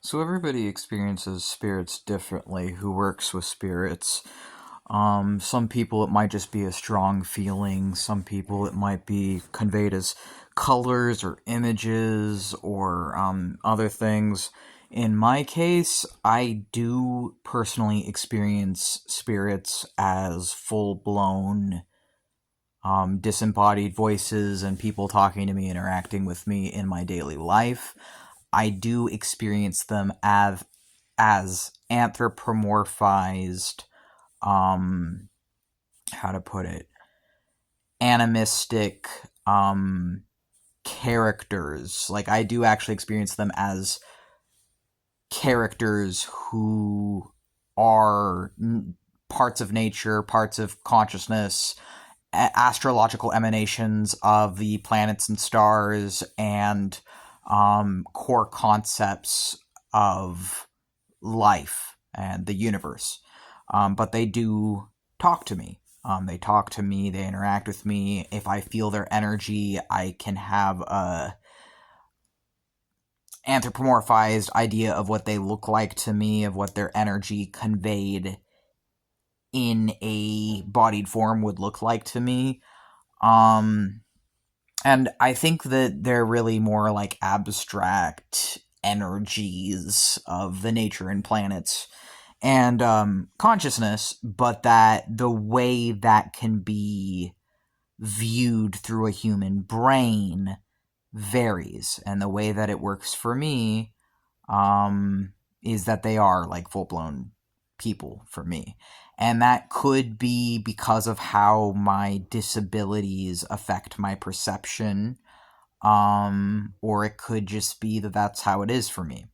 So everybody experiences spirits differently who works with spirits. Some people it might just be a strong feeling. Some people it might be conveyed as colors or images or other things. In my case, I do personally experience spirits as full blown disembodied voices and people talking to me, interacting with me in my daily life. I do experience them as anthropomorphized, um, how to put it, animistic characters. Like, I do actually experience them as characters who are parts of nature, parts of consciousness, astrological emanations of the planets and stars, and core concepts of life and the universe. But they do talk to me. They talk to me, they interact with me. If I feel their energy, I can have a anthropomorphized idea of what they look like to me, of what their energy conveyed in a bodied form would look like to me. Um, and I think that they're really more like abstract energies of the nature and planets and consciousness, but that the way that can be viewed through a human brain varies. And the way that it works for me is that they are like full blown people for me. And that could be because of how my disabilities affect my perception, or it could just be that that's how it is for me.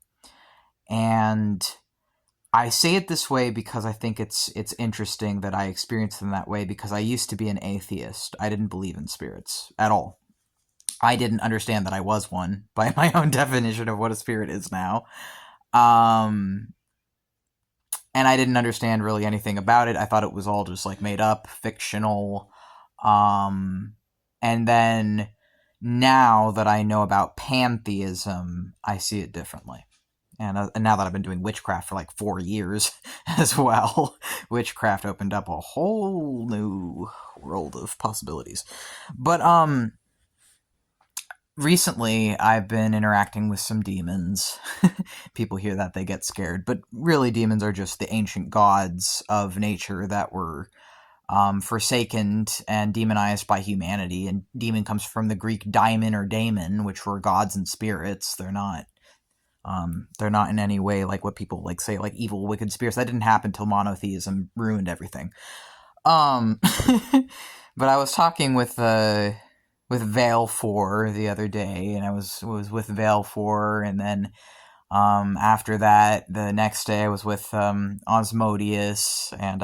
And I say it this way because I think it's interesting that I experience them that way, because I used to be an atheist. I didn't believe in spirits at all. I didn't understand that I was one by my own definition of what a spirit is now. Um, and I didn't understand really anything about it. I thought it was all just like made up, fictional. And then now that I know about pantheism, I see it differently. And now that I've been doing witchcraft for like 4 years as well, witchcraft opened up a whole new world of possibilities. But recently I've been interacting with some demons. People hear that, they get scared, but really demons are just the ancient gods of nature that were forsaken and demonized by humanity. And demon comes from the Greek daimon or daemon, which were gods and spirits. They're not in any way like what people like say, like evil, wicked spirits. That didn't happen until monotheism ruined everything. But I was talking with Vale 4 the other day, and I was with Vale 4, and then after that, the next day I was with Osmodius, and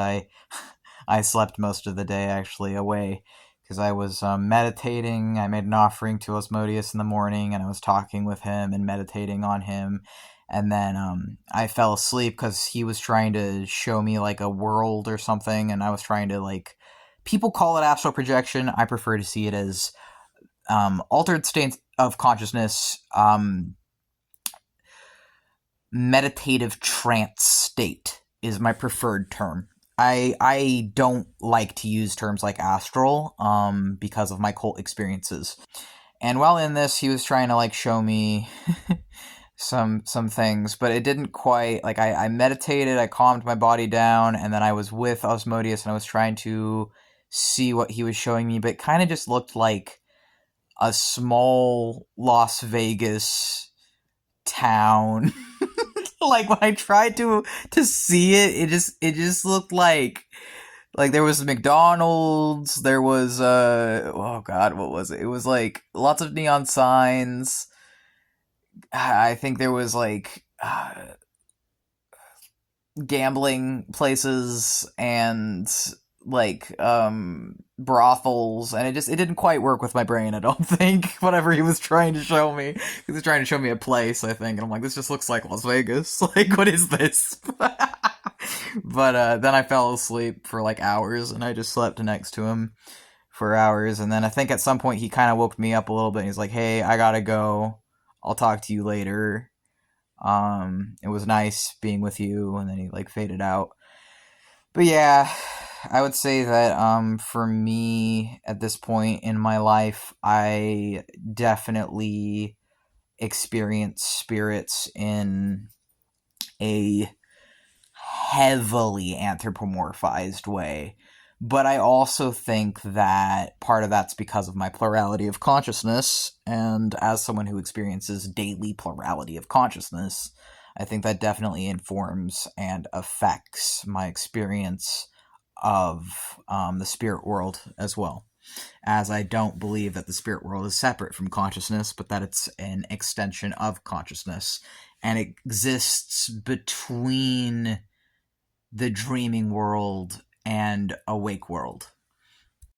I slept most of the day actually away because I was meditating. I made an offering to Osmodius in the morning, and I was talking with him and meditating on him. And then I fell asleep because he was trying to show me like a world or something, and I was trying to like. People call it astral projection. I prefer to see it as altered states of consciousness, meditative trance state is my preferred term. I don't like to use terms like astral because of my cult experiences. And while in this, he was trying to like show me some things, but it didn't quite like I meditated, I calmed my body down, and then I was with Osmodius and I was trying to see what he was showing me, but it kind of just looked like a small Las Vegas town. Like when I tried to see it, it just looked like there was McDonald's, there was oh god, what was it? It was like lots of neon signs. I think there was like gambling places and like brothels, and it didn't quite work with my brain, I don't think. Whatever he was trying to show me, he was trying to show me a place, I think, and I'm like, this just looks like Las Vegas. Like, what is this? But then I fell asleep for like hours, and I just slept next to him for hours, and then I think at some point he kind of woke me up a little bit, and he's like, hey, I gotta go, I'll talk to you later. It was nice being with you, and then he like faded out. But yeah, I would say that for me at this point in my life, I definitely experience spirits in a heavily anthropomorphized way. But I also think that part of that's because of my plurality of consciousness, and as someone who experiences daily plurality of consciousness, I think that definitely informs and affects my experience of the spirit world as well. As I don't believe that the spirit world is separate from consciousness, but that it's an extension of consciousness, and it exists between the dreaming world and awake world.